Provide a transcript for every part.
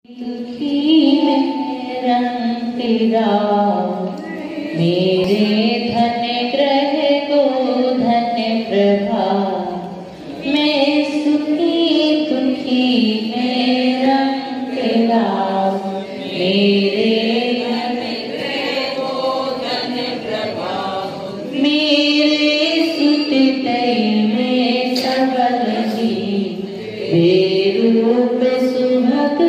दुखी में रंग तेरा मेरे धन ग्रह को धन प्रभा। मैं सुखी दुखी में रंग तेरा मेरे धन ग्रह को धन प्रभा। मेरे सुत तय में सबल ही बेरूप सुभग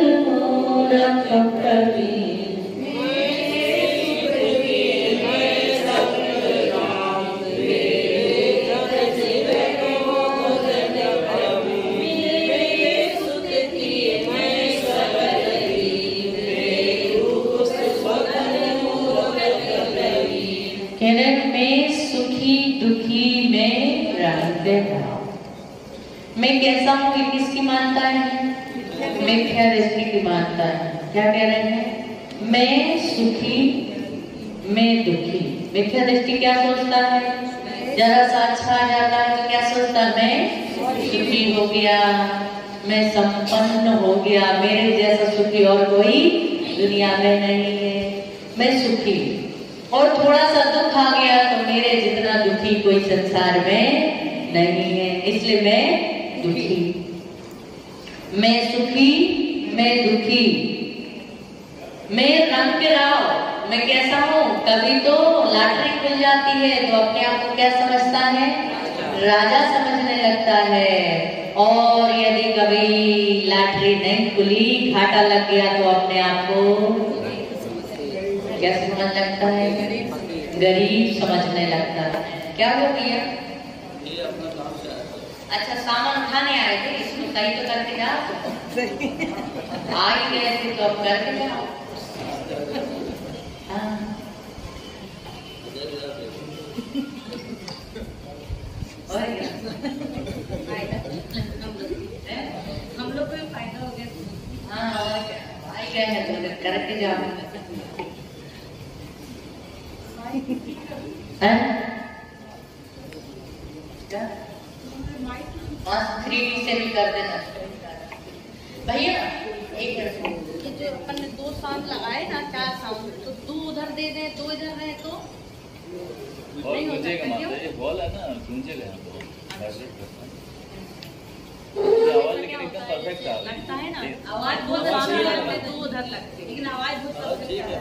में सुखी दुखी में रहते भाव। मैं कैसा हूँ कि किसकी मानता है? मिथ्या दृष्टि की मानता है। क्या कह रहे हैं? मैं सुखी मैं दुखी। मिथ्या दृष्टि क्या सोचता है? जरा सा अच्छा आ जाता है तो क्या सोचता है? मैं सुखी हो गया, मैं संपन्न हो गया, मेरे जैसा सुखी और कोई दुनिया में नहीं है, मैं सुखी। और थोड़ा सा दुख आ गया तो मेरे जितना दुखी कोई संसार में नहीं है, इसलिए मैं दुखी। मैं सुखी मैं दुखी मैं रंग राव। मैं कैसा हूँ? कभी तो लॉटरी खुल जाती है तो अपने आप को क्या समझता है? राजा समझने लगता है। और यदि कभी लॉटरी नहीं खुली, घाटा लग गया तो अपने आप को क्या समझ लगता है? गरीब समझने लगता है। क्या हो गया? अच्छा, सामान उठाने आए थे, इसको सही तो करके जाओ। आ ही गए थे तो अब करके जाओ। हम लोग को फायदा हो गया। हाँ, आ ही गए हैं तो करके जाओ। क्या 3D से भी कर देना भैया। एक जो अपन ने 2 साउंड लगाए ना, 4 साउंड, तो 2 उधर दे दें, 2 इधर रहे तो नहीं हो सकता। ये बॉल है ना, गूंजेगा आवाज, लेकिन एकदम परफेक्ट लगता है ना। आवाज बहुत सामने लगती है, 2 उधर लगती है, लेकिन आवाज बहुत परफेक्ट है।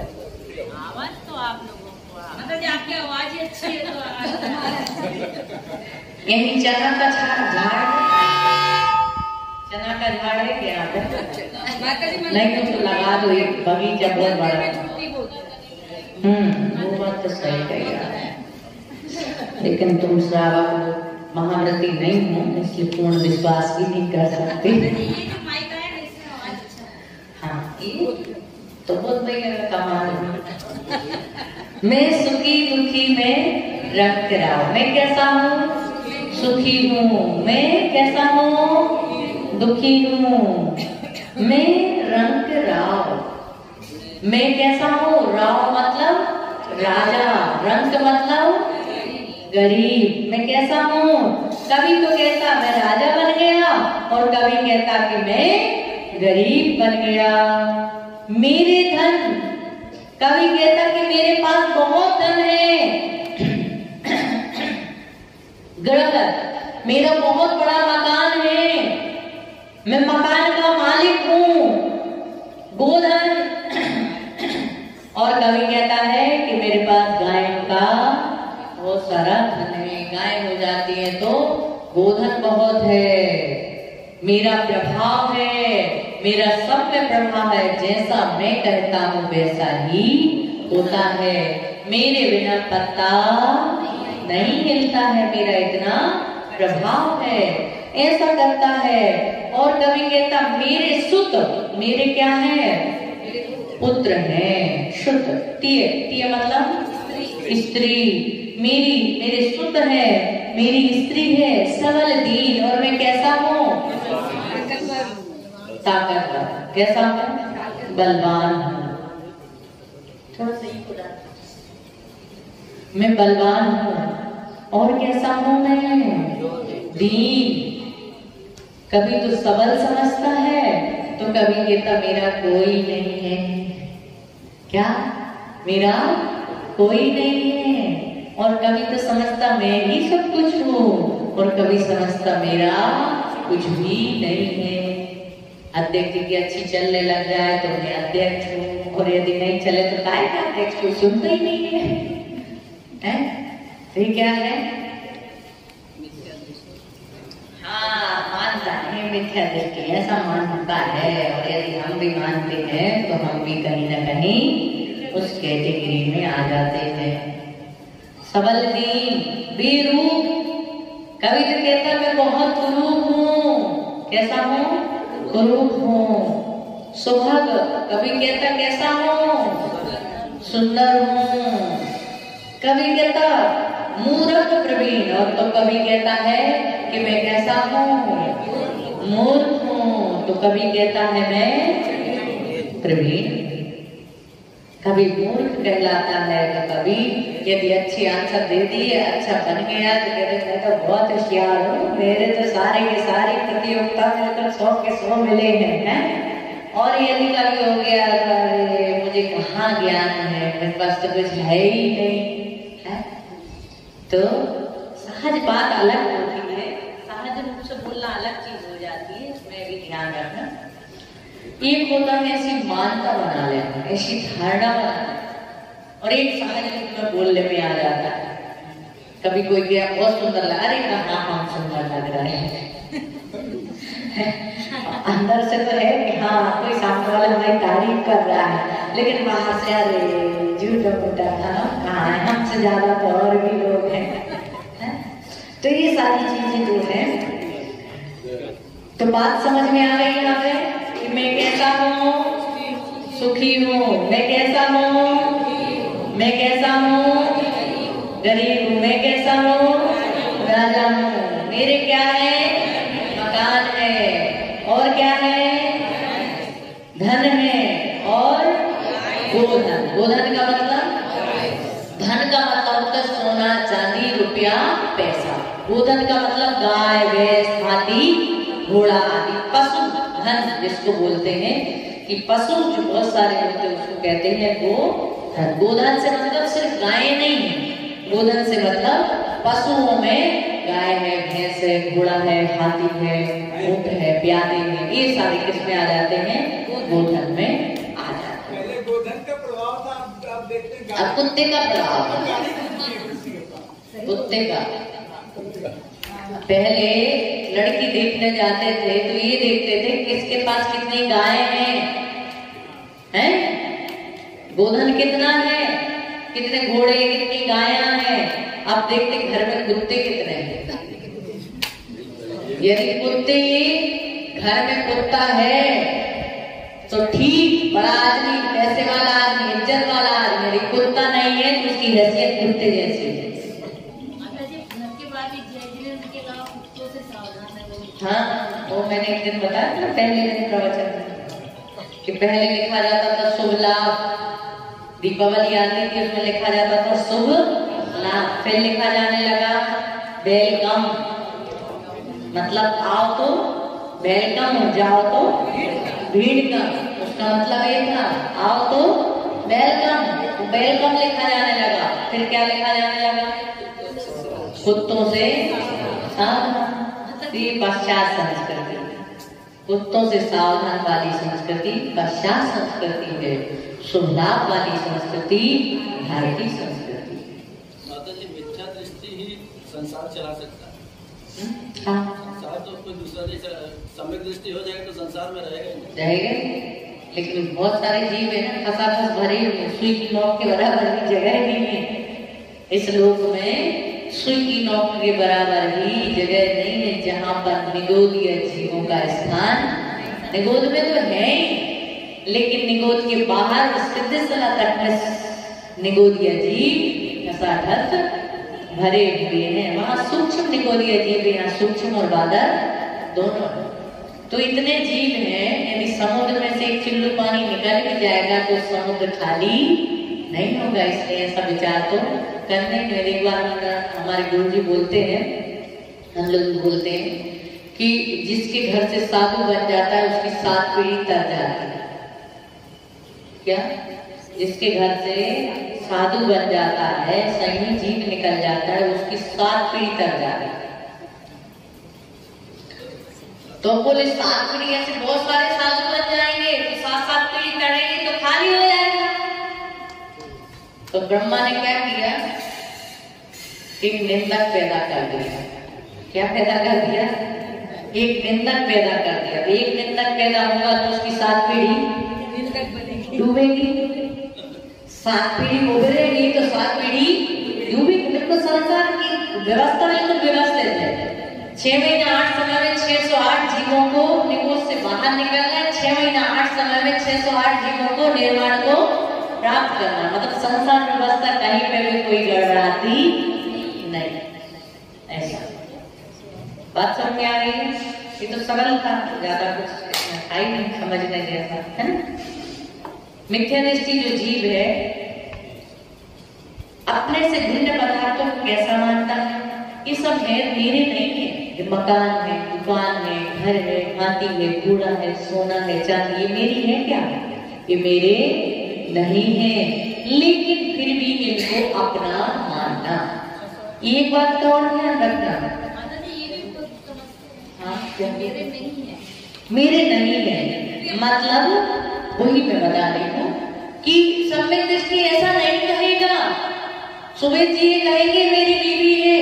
आवाज तो आप लोगों को मतलब आपकी आवाज ही अच्छी है तो यही चना का झाड़, चना का झाड़ है क्या? नहीं तो लगा दो, एक बगीचा बहुत बड़ा। वो बात तो सही कही, लेकिन तुम श्रावक महाव्रती नहीं हो, इसलिए पूर्ण विश्वास भी नहीं कर सकते। हाँ, ये तो बहुत बढ़िया कमाल। मैं सुखी दुखी में रंग राव। मैं कैसा हूँ? सुखी हूँ। मैं कैसा हूँ? दुखी हूँ। मैं रंग राव। मैं कैसा हूँ? राव मतलब राजा, रंग मतलब गरीब। मैं कैसा हूँ? कभी तो कहता मैं राजा बन गया और कभी कहता कि मैं गरीब बन गया। मेरे धन, कभी कहता कि मेरे पास बहुत धन है। गलत, मेरा बहुत बड़ा मकान है, मैं मकान का मालिक हूँ, गोधन। और कभी कहता है कि मेरे पास गायों का बहुत सारा धन है, गाय हो जाती है तो गोधन बहुत है। मेरा प्रभाव है, मेरा सब में प्रभाव है, जैसा मैं कहता हूँ वैसा ही होता है। मेरे बिना पत्ता नहीं हिलता है, मेरा इतना प्रभाव है, ऐसा करता है। और कभी कहता मेरे सुत, मेरे क्या है? पुत्र है, शुद्ध। तीय मतलब स्त्री। मेरे सुत है, मेरी स्त्री है, सबल दीन। और मैं कैसा हूँ? ताकतवर। कैसा हूँ? बलवान हूँ। थोड़ा सही खुदा, मैं बलवान हूँ। और कैसा हूँ मैं? दीन। कभी तो सबल समझता है तो कभी कहता मेरा कोई नहीं है। क्या? मेरा कोई नहीं है। और कभी तो समझता मैं ही सब कुछ हूँ, और कभी समझता मेरा कुछ भी नहीं है। अध्यक्ष की अच्छी चलने लग जाए तो मैं अध्यक्ष हूँ, और यदि नहीं चले तो काय का अध्यक्ष को सुनता ही नहीं है, हैं? तो ये क्या है? हाँ, मानता है मिथ्या दृष्टि, ऐसा मानता है। और यदि हम भी मानते हैं तो हम भी कहीं ना कहीं उस कैटेगरी में आ जाते हैं। सबल दीन बेरूप, कभी तो कहता मैं बहुत कुरूप हूँ। कैसा हूँ? कुरूप हूँ। सुभग, कभी कहता कैसा हूँ? सुंदर हूँ। कभी कहता मूर्ख प्रवीण, और तो कभी कहता है कि मैं कैसा हूँ? मूर्ख हूँ। तो कभी कहता है मैं प्रवीण। कभी मूर्ख कहलाता है, तो कभी यदि अच्छी आंसर दे दी, अच्छा बन गया तो कहते मैं तो बहुत होशियार हूँ, मेरे तो सारे के सारी प्रतियोगिता में तो 100 के 100 मिले हैं। और यदि कभी हो गया तो मुझे कहाँ ज्ञान है, मेरे पास तो कुछ है ही नहीं है। तो सहज बात अलग होती है, सहज रूप से बोलना अलग चीज हो जाती है, इसमें भी ध्यान रखना। एक होता है ऐसी मानता बना लेना, ऐसी धारणा बनाना, और एक सहज रूप में बोलने में आ जाता है। कभी कोई गया बहुत सुंदर लगा, अरे हाँ सुंदर लग रहा है अंदर से तो है कि हाँ कोई सामने वाला हमारी तारीफ कर रहा है, लेकिन बाहर से अरे झूठा मूठा कहाँ है, हमसे ज्यादा तो और भी लोग हैं। तो ये सारी चीजें जो है, तो बात समझ में आ रही है यहाँ पे कि मैं कैसा हूँ? सुखी हूँ। मैं कैसा हूँ? मैं कैसा हूँ? गरीब हूँ। मैं कैसा हूँ? राजा हूँ। मेरे क्या है? मकान है। और क्या है? धन है। और गोधन। गोधन का मतलब? धन का मतलब होता है सोना चांदी रुपया पैसा। गोधन का मतलब गाय भैंस हाथी घोड़ा आदि पशु धन जिसको बोलते हैं, कि पशु जो बहुत सारे होते हैं उसको कहते हैं गोधन। गोधन से मतलब सिर्फ गाय नहीं है, गोधन से मतलब पशुओं में गाय है, भैंस है, घोड़ा है, हाथी है, ऊंट है, प्यादे है, ये सारे किसमें आ जाते हैं? गोधन में आ जाते हैं। पहले गोधन का प्रभाव था, अब देखते हैं अब कुत्ते का प्रभाव, कुत्ते का। पहले लड़की देखने जाते थे तो ये देखते थे किसके पास कितनी गाय हैं, गोधन कितना है, कितने घोड़े, कितनी गायां हैं। अब देखते घर में कुत्ते कितने हैं। यदि कुत्ते घर में कुत्ता है तो ठीक, बड़ा आदमी, पैसे वाला आदमी, इज्जत वाला आदमी। यदि कुत्ता नहीं है तो उसकी हैसियत कुत्ते जैसी है। हाँ, वो मैंने एक दिन बताया था पहले दिन प्रवचन में कि पहले लिखा जाता था शुभ लाभ, दीपावली आती थी उसमें लिखा जाता था शुभ लाभ, फिर लिखा जाने लगा वेलकम, मतलब आओ तो वेलकम, जाओ तो भीड़ कम। उसका मतलब ये था आओ तो वेलकम, वेलकम लिखा जाने लगा। फिर क्या लिखा जाने लगा? कुत्तों से सावधान। पश्चात संस्कृति, कुत्तों से सावधान वाली संस्कृति पश्चात संस्कृति है। शुभ लाभ वाली संस्कृति भारतीय संस्कृति। माता जी, मिथ्या दृष्टि ही संसार चला सकता है। हाँ, संसार तो कोई दूसरा जैसा सम्यक दृष्टि हो जाएगा तो संसार में रहेगा, लेकिन बहुत सारे जीव है ना खसाखस भरे हुए, सुई की नोक के बराबर की जगह नहीं है इस लोक में। सुई की नोक के बराबर ही जगह नहीं है जहाँ पर निगोदीय जीवों का स्थान। निगोद में तो है ही, लेकिन निगोद के बाहर सिद्धस्थला तट में निगोदीय जीव खसाखस भरे हुए हैं। वहाँ सूक्ष्म निगोदीय जीव, यहाँ सूक्ष्म और बादल दोनों। तो इतने जीव हैं, यदि समुद्र में से एक चिल्लू पानी निकल भी जाएगा तो समुद्र खाली नहीं होगा। इसलिए ऐसा विचार तो करने के। एक बार हमारे गुरु जी बोलते हैं, हम लोग बोलते हैं कि जिसके घर से साधु बन जाता है उसकी 7 पीढ़ी तर जाती है। क्या? जिसके घर से साधु बन जाता है, सही जीव निकल जाता है, उसकी 7 पीढ़ी तर जाती है। तो बोले 7 पीढ़ी ऐसे बहुत सारे साधु बन जाएंगे, 7 पीढ़ी तड़ेंगे तो खाली हो जाएगा। तो ब्रह्मा ने क्या किया? एक निंदक पैदा कर दिया। क्या पैदा कर दिया? एक निंदक पैदा कर दिया। एक निंदक पैदा होगा तो उसकी 7 पीढ़ी डूबेगी, 7 पीढ़ी उभरेगी तो 7 पीढ़ी डूबेगी। बिल्कुल संसार की व्यवस्था बिल्कुल व्यवस्थित है। 6 महीने 8 समय में 608 जीवों को निकोष से बाहर निकालना है। 6 महीने 8 समय में 608 जीवों को निर्वाण को प्राप्त करना। मतलब संसार व्यवस्था कहीं पे भी कोई गड़बड़ाती नहीं। ऐसा बात समझ में आ रही है? ये तो सरल था, ज्यादा कुछ था ही नहीं समझने जैसा, है ना? मिथ्या दृष्टि जो जीव है अपने से भिन्न पदार्थों को कैसा मानता है? ये सब है, मेरे नहीं है। ये मकान है, दुकान है, घर है, हाथी है, घोड़ा है, सोना है, चांदी, ये मेरी है क्या? ये मेरे नहीं है, लेकिन फिर भी इनको अपना मानना। एक बात का और ध्यान रखना, मेरे नहीं है मतलब वही मैं बता रही हूँ कि सम्यक दृष्टि ऐसा नहीं कहेगा। सुबह जी ये कहेंगे मेरी बीवी है,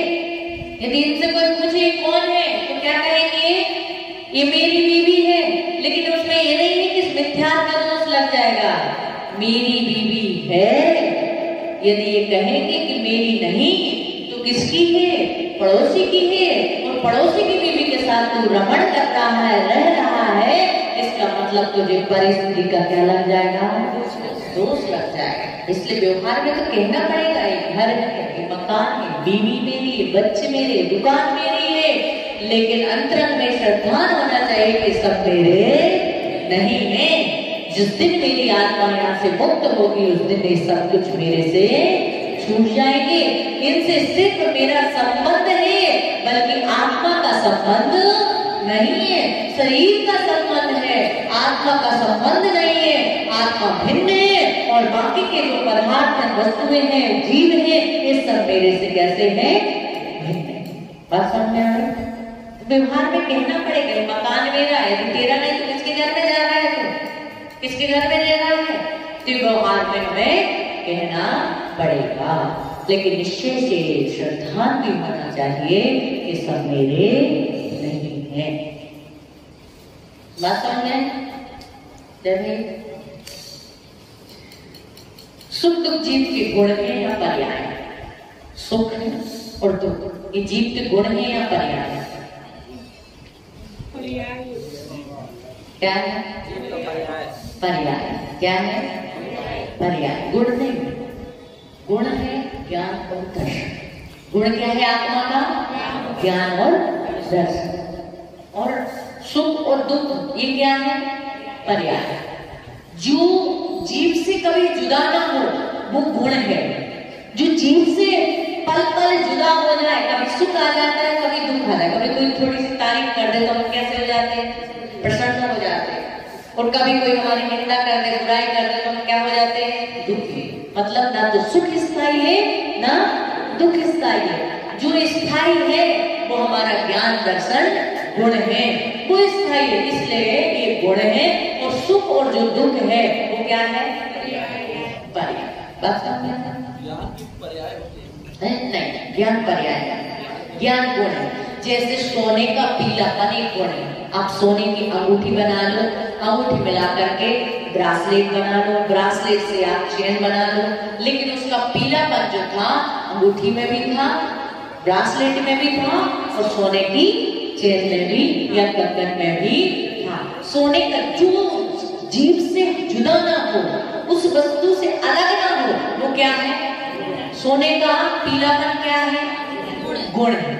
यदि इनसे कोई पूछे कौन है तो क्या कहेंगे? ये मेरी बीवी है। लेकिन उसमें ये नहीं है कि मिथ्यात्व का दोष लग जाएगा। मेरी बीवी है, यदि ये कहेंगे कि मेरी नहीं तो किसकी है? पड़ोसी की है। और पड़ोसी की बीवी के साथ तू रमण कर रहा है, रह रहा है, इसका मतलब तुझे परिस्थिति का क्या लग जाएगा? दोष लग जाएगा। इसलिए व्यवहार में तो कहना पड़ेगा, ये घर है, ये मकान है, बीवी मेरी है, बच्चे मेरे, दुकान मेरी है, लेकिन अंतरंग में श्रद्धा होना चाहिए कि सब मेरे नहीं है। जिस दिन मेरी आत्मा यहाँ से मुक्त होगी उस दिन ये सब कुछ मेरे से छूट जाएंगे। इनसे सिर्फ मेरा संबंध है, बल्कि आत्मा का संबंध नहीं है, शरीर का संबंध है, आत्मा का संबंध नहीं है। आत्मा भिन्न है और बाकी के जो पदार्थ वस्तुएं हैं, जीव हैं, ये सब मेरे से कैसे हैं? भिन्न है। बात समझ में आ रही? व्यवहार में कहना पड़ेगा मकान मेरा है, यदि तेरा नहीं तो किसके घर में जा रहा है? तो किसके घर में रह रहा है? तो व्यवहार में हमें कहना पड़ेगा, लेकिन निश्चय से श्रद्धा भी होना चाहिए कि सब मेरे नहीं है। बात समझ में? सुख दुख जीव के गुण है या पर्याय? सुख और दुख ये जीव के गुण है या पर्याय? क्या है? पर्याय। क्या है? पर्याय। गुण नहीं, गुण है ज्ञान और दर्शन। गुण क्या है आत्मा का? ज्ञान और दर्शन। और सुख और दुख ये क्या है? पर्याय। जो जीव से कभी जुदा ना हो वो गुण है। जो जीव से पल पल जुदा हो जाए, कभी सुख आ जाता है, कभी दुख आ जाता है, कभी कोई थोड़ी सी तारीफ कर दे तो हम कैसे हो जाते हैं? प्रसन्न हो जाते हैं। और कभी कोई हमारी निंदा कर दे, बुराई कर दे तो हम क्या हो जाते हैं? दुखी। मतलब ना तो सुख स्थायी है ना दुख स्थायी है। जो स्थायी है वो हमारा ज्ञान दर्शन गुण है, वो स्थायी है, इसलिए ये गुण है। और सुख और जो दुख है वो क्या है? पर्याय। बात समझ में? ज्ञान की पर्याय होते हैं? नहीं, ज्ञान पर्याय, ज्ञान गुण है। जैसे सोने का पीलापन एक गुण है। आप सोने की अंगूठी बना लो, अंगूठी मिला करके ब्रासलेट बना लो, ब्रासलेट से आप चेन बना लो, लेकिन उसका पीलापन जो था अंगूठी में भी था, ब्रासलेट में भी था और सोने की चेन में भी या कंगन में भी था। सोने का जो जीव से जुदा ना हो, उस वस्तु से अलग ना हो, वो क्या है? सोने का पीलापन क्या है? गुण है।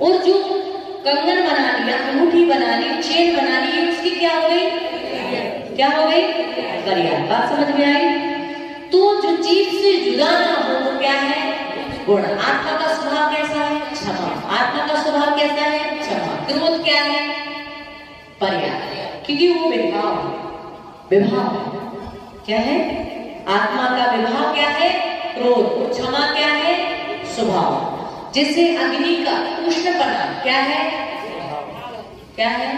और जो कंगन बना लिया, अंगूठी बना ली, चेन बना ली, उसकी क्या हो गई? क्या हो गई? पर्याय। बात समझ में आई? तो जो जीव से जुदा ना हो वो क्या है? गुण। आत्मा का स्वभाव कैसा है? क्षमा। आत्मा का स्वभाव कैसा है? क्षमा। क्रोध क्या है? पर्याय, क्योंकि वो विभाव क्या है? आत्मा का विभाव क्या है? क्रोध। क्षमा क्या है? स्वभाव। जैसे अग्नि का उष्णपना क्या है? क्या है?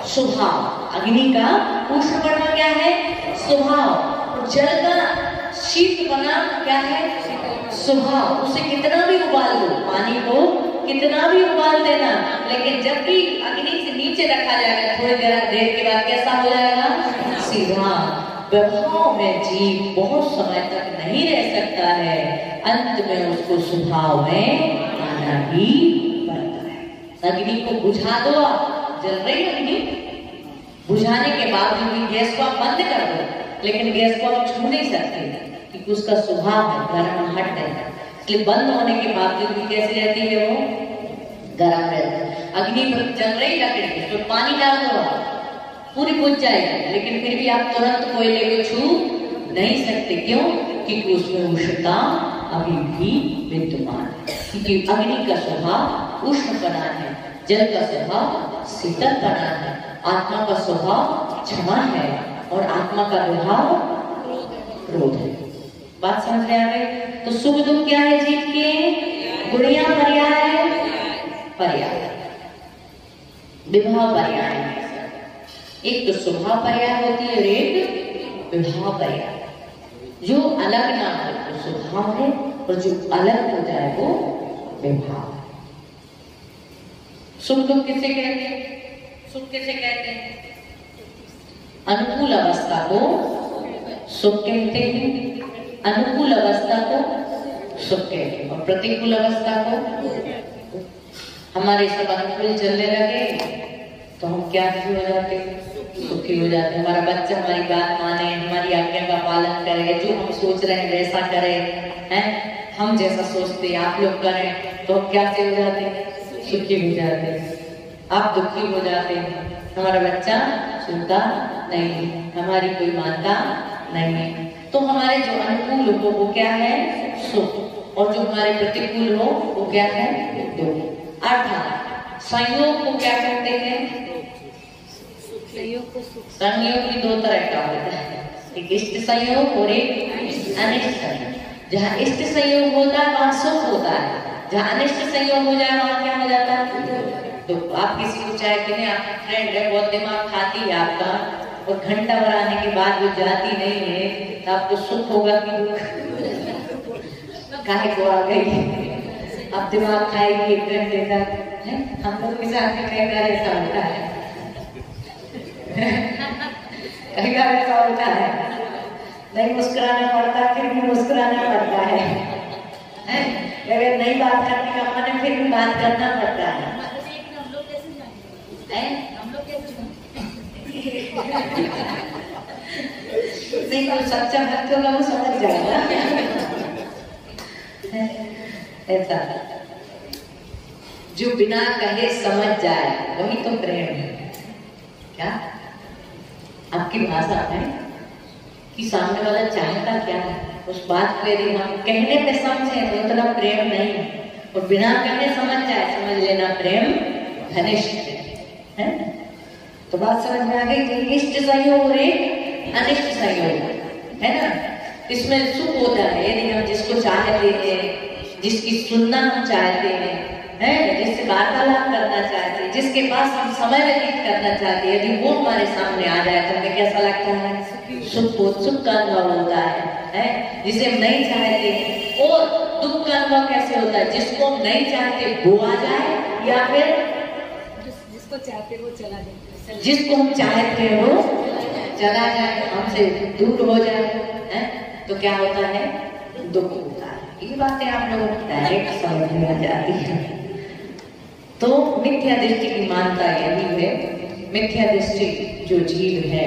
स्वभाव। अग्नि का उष्णपना क्या है? स्वभाव। जल का शीतपना क्या है? स्वभाव। उसे कितना भी उबाल दो, पानी को कितना भी उबाल देना, लेकिन जब भी अग्नि से नीचे रखा जाएगा थोड़ी देर के बाद कैसा हो जाएगा? सीधा। विभाव में जीव बहुत समय तक नहीं रह सकता है, अंत में उसको स्वभाव में आना ही पड़ता है। अग्नि को बुझा दो, जल रही अग्नि, बुझाने के बाद भी गैस को आप बंद कर दो, लेकिन गैस को आप छू नहीं सकते क्योंकि उसका स्वभाव है गर्म हट है। इसलिए बंद होने के बावजूद भी कैसी रहती है? वो गर्म रहती है। अग्नि जल रही लकड़ी, उसमें पानी डाल दो पूरी बुझ जाएगी, लेकिन फिर भी आप तुरंत कोयले को छू नहीं सकते। क्यों? क्योंकि उसमें उष्णता अभी भी विद्यमान है, क्योंकि अग्नि का स्वभाव उष्णपना है, जल का स्वभाव शीतलपना है, आत्मा का स्वभाव क्षमा है और आत्मा का विभाव क्रोध है। बात समझ में आ गई? तो सुख दुख क्या है जीव के? गुणिया पर्याय, विभाव पर्याय है। एक तो स्वभाव पर्याय होती है और एक विभाव पर्याय। जो अलग ना हो वो स्वभाव है और जो अलग हो जाए वो विभाव है। सुख दुख किसे कहते हैं? सुख किसे कहते हैं? अनुकूल अवस्था को सुख कहते हैं, अनुकूल अवस्था को सुख कहते हैं, और प्रतिकूल अवस्था को। हमारे सब अनुकूल चलने लगे तो हम क्या हो जाते? सुखी हो जाते। हमारा बच्चा हमारी बात माने, हमारी आज्ञा का पालन करे, जो हम सोच रहे हैं वैसा करे, हैं? हम जैसा सोचते आप लोग करें तो हम क्या से हो जाते? सुखी हो जाते। आप दुखी हो जाते हैं, हमारा बच्चा सुनता नहीं, हमारी कोई मानता नहीं है। तो हमारे जो अनुकूल हो वो क्या है? सुख, और जो हमारे प्रतिकूल हो वो क्या है? दुख। अर्थात संयोग को क्या कहते हैं? संयोग भी दो तरह का होता है, एक इष्ट संयोग और एक अनिष्ट संयोग। जहाँ इष्ट संयोग होता है वहाँ सुख होता है, जहाँ अनिष्ट संयोग हो जाए वहाँ क्या हो जाता है? तो आप किसी को चाहते हैं, आपकी फ्रेंड है, बहुत दिमाग खाती है आपका, और घंटा भर आने के बाद वो जाती नहीं है, तो आपको सुख होगा कि दुख? काहे को आ गई, आप दिमाग खाएगी 1 घंटे तक। हम लोग के साथ भी कई बार ऐसा होता है, कई बार ऐसा होता है, नहीं मुस्कुराना पड़ता फिर भी मुस्कुराना पड़ता है, अगर नहीं बात करने का मन है फिर भी बात करना पड़ता है। नहीं तो सच्चा भक्त होगा वो समझ जाएगा। ऐसा जो बिना कहे समझ जाए वही तो प्रेम है। क्या आपकी भाषा है कि सामने वाला चाहता क्या है, उस बात को यदि हम कहने पे समझे तो उतना प्रेम नहीं है, और बिना कहने समझ जाए समझ लेना प्रेम घनिष्ठ है। तो बात समझ में आ गई कि इष्ट संयोग और एक अनिष्ट संयोग है ना। इसमें सुख होता है यदि हम जिसको चाहते हैं, जिसकी सुनना हम चाहते हैं, जिससे वार्तालाप करना चाहते हैं, जिसके पास हम समय व्यतीत करना चाहते हैं, यदि वो हमारे सामने आ जाए तो हमें कैसा लगता है? सुख का अनुभव होता है, जिसे हम नहीं चाहते। और दुख का अनुभव कैसे होता है? जिसको हम नहीं चाहते वो आ जाए, या फिर जिसको चाहते वो चला जाए, जिसको हम चाहते हैं वो चला जाए, हमसे दूर हो जाए, तो क्या होता है? दुख होता है। ये बातें आप लोगों को डायरेक्ट समझ में आ जाती है। तो मिथ्या दृष्टि की मानता यही है, मिथ्या दृष्टि जो जीव है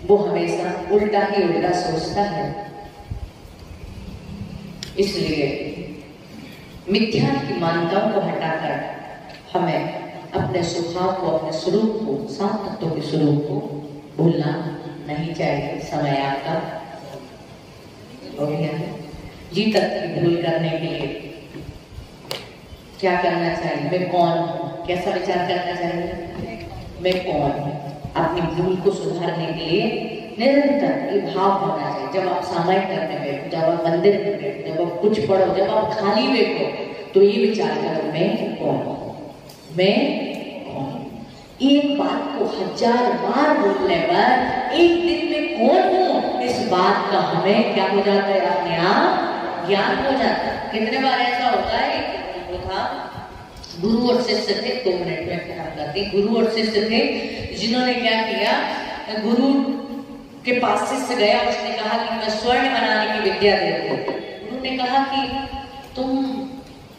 वो हमेशा उल्टा ही उल्टा सोचता है। इसलिए मिथ्या की मान्यताओं को हटाकर हमें अपने स्वभाव को, अपने स्वरूप को, सात तत्वों के स्वरूप को भूलना नहीं चाहिए। समय आपका हो गया है। जी तत्व की भूल करने के लिए क्या करना चाहिए? मैं कौन हूँ? कैसा विचार करना चाहिए? मैं कौन हूँ। अपनी भूल को सुधारने के लिए निरंतर ये भाव होना चाहिए। जब आप सामायिक करने बैठो, जब आप मंदिर में बैठो, जब आप कुछ पढ़ो, जब आप खाली बैठो, तो ये विचार करो मैं कौन हूँ, मैं कौन हूँ। एक बात को 1000 बार बोलने पर एक दिन में कौन हूँ इस बात का हमें क्या हो जाता है, अपने आप ज्ञान हो जाता है। कितने बार ऐसा होता है, वो था गुरु और शिष्य थे, 2 मिनट में ख्याल करते। गुरु और शिष्य थे जिन्होंने क्या किया, गुरु के पास शिष्य गया, उसने कहा कि मैं स्वर्ण बनाने की विद्या देता हूँ। गुरु ने कहा कि तुम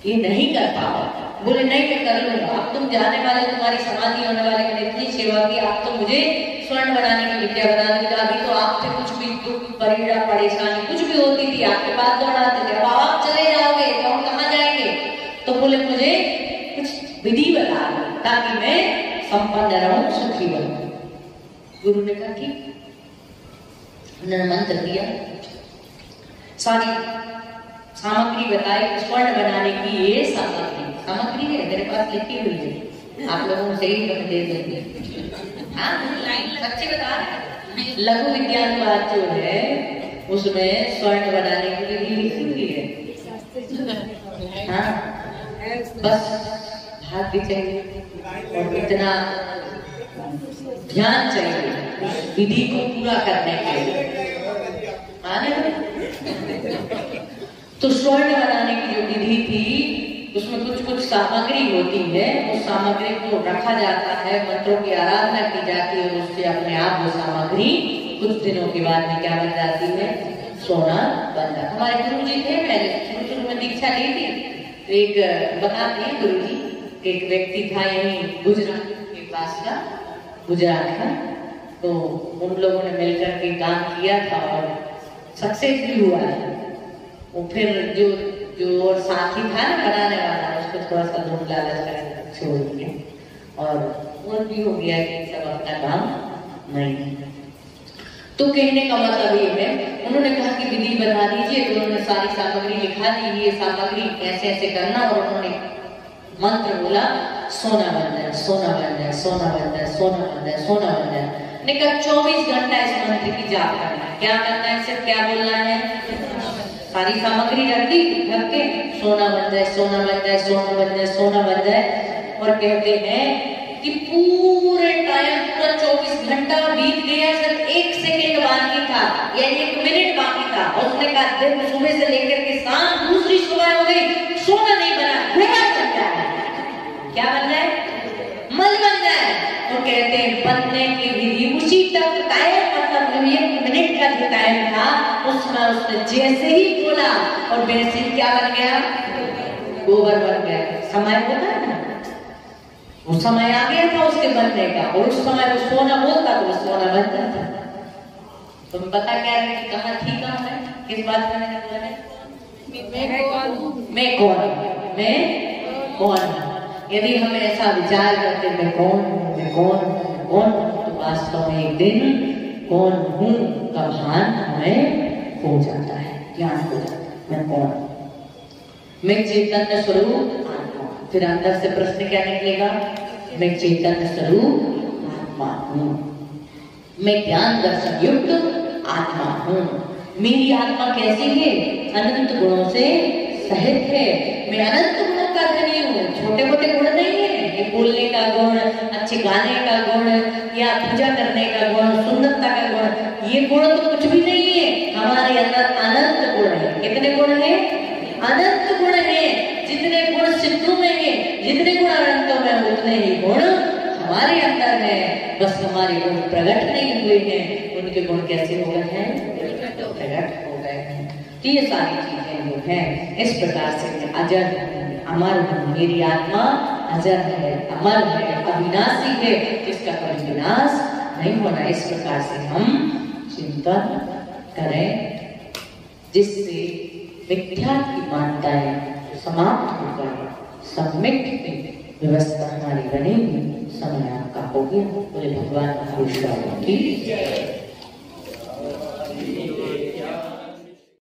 ये नहीं कर पाओ। बोले नहीं मैं कर लूंगा, अब तुम जाने वाले, तुम्हारी समाधि होने वाले, मैंने इतनी सेवा की, आप तो मुझे स्वर्ण बनाने की विद्या बता दी। अभी तो आपसे कुछ भी दुख परीड़ा परेशानी कुछ भी होती थी, आपके पास दौड़ाते थे, अब आप चले जाओगे तो हम कहाँ जाएंगे। तो बोले मुझे कुछ विधि बता दो ताकि मैं संपन्न रहूं, सुखी बनूं। गुरु ने कहा ठीक। उन्होंने मंत्र दिया, सारी सामग्री बताई, स्वर्ण बनाने की ये सामग्री है मेरे पास लिखी हुई है, आप लोगों से ही दे देंगे। हाँ सच्ची बता रहे, लघु विज्ञान बात जो है उसमें स्वर्ण बनाने की विधि लिखी हुई है। हाँ बस भाग्य चाहिए और इतना ध्यान चाहिए उस विधि को पूरा करने के लिए। तो स्वर्ण बनाने की जो विधि थी उसमें कुछ सामग्री होती है, उस सामग्री को रखा जाता है, मंत्रों की आराधना की जाती है, उससे अपने आप वो सामग्री कुछ दिनों के बाद में क्या बन जाती है, सोना बन जाता। हमारे गुरु जी थे, मैंने शुरू में दीक्षा ली थी, तो एक बताते हैं गुरु जी, एक व्यक्ति था यही गुजरात के पास का, गुजरात का, तो उन लोगों ने मिलकर के काम किया था और सक्सेस भी हुआ है। वो फिर जो और साथी था ना बनाने वाला, उसको थोड़ा सा धूम लालच कर छोड़ दिया और वो भी हो गया कि सब अपना काम नहीं। तो कहने का मतलब ये है, उन्होंने कहा कि विधि बता दीजिए, तो उन्होंने सारी सामग्री लिखा दी, ये सामग्री ऐसे ऐसे करना, और उन्होंने मंत्र बोला सोना बन जाए, सोना बन जाए, सोना बन जाए, सोना बन जाए, सोना बन जाए। ने कहा 24 घंटा इस मंत्र की जाप करना है। क्या करना है, सिर्फ क्या बोलना है, सारी सामग्री रख दी, रख के सोना बन जाए, सोना बन जाए, सोना बन जाए, सोना बन जाए। और कहते हैं कि पूरे टाइम पूरा 24 घंटा बीत गया, सिर्फ 1 सेकेंड बाकी था या 1 मिनट बाकी था। और उसने कहा दिन सुबह से लेकर के शाम, दूसरी सुबह हो गई, सोना नहीं बना, घोड़ा बन जाए। क्या बन जाए, मल बन जाए। तो कहते हैं बनने की विधि उसी तक टाइम, मतलब 1 मिनट का जो टाइम था उसमें उसने जैसे ही बोला और वैसे ही क्या बन गया, गोबर बन गया। समय होता है ना, वो समय आ गया था उसके बनने का, और उस समय वो सोना बोलता तो वो सोना बन जाता। तुम पता क्या है, कहाँ थी, कहाँ है, किस बात में मैं कौन हूँ, मैं कौन हूँ। यदि हम ऐसा विचार करते मैं कौन हूँ, मैं कौन हूँ, मैं कौन हूँ, तो वास्तव में एक दिन कौन हूँ का भान हमें हो जाता है, ज्ञान हो जाता है। मैं कौन हूँ, मैं चैतन्य स्वरूप आत्मा। फिर अंदर से प्रश्न क्या निकलेगा, मैं चैतन्य स्वरूप आत्मा हूँ, मैं ज्ञान दर्शन युक्त आत्मा हूँ। मेरी आत्मा कैसी है, अनंत गुणों से सहित है। मैं अनंत गुणों का धनी हूँ, छोटे मोटे गुण नहीं है। ये बोलने का गुण, अच्छे गाने का गुण, या पूजा करने का गुण, सुंदरता का गुण, ये गुण तो कुछ भी नहीं है। हमारे अंदर अनंत गुण है। कितने गुण है, अनंत गुण है। जितने गुण सिद्धों में है, जितने गुण अनंतों में, उतने ही गुण हमारे अंदर है। बस हमारे गुण प्रकट नहीं हुए हैं। उनके गुण कैसे हो गए हैं, प्रकट हो गए हैं। तो ये सारी चीजें जो है इस प्रकार से अजर है, अमर है। मेरी आत्मा अजर है, अमर है, अविनाशी है, जिसका कोई विनाश नहीं होना। इस प्रकार से हम चिंतन करें, जिससे मिथ्या की मान्यताएं समाप्त होकर सम्यक व्यवस्था हमारी बनेगी। समय आपका हो गया। बोले भगवान की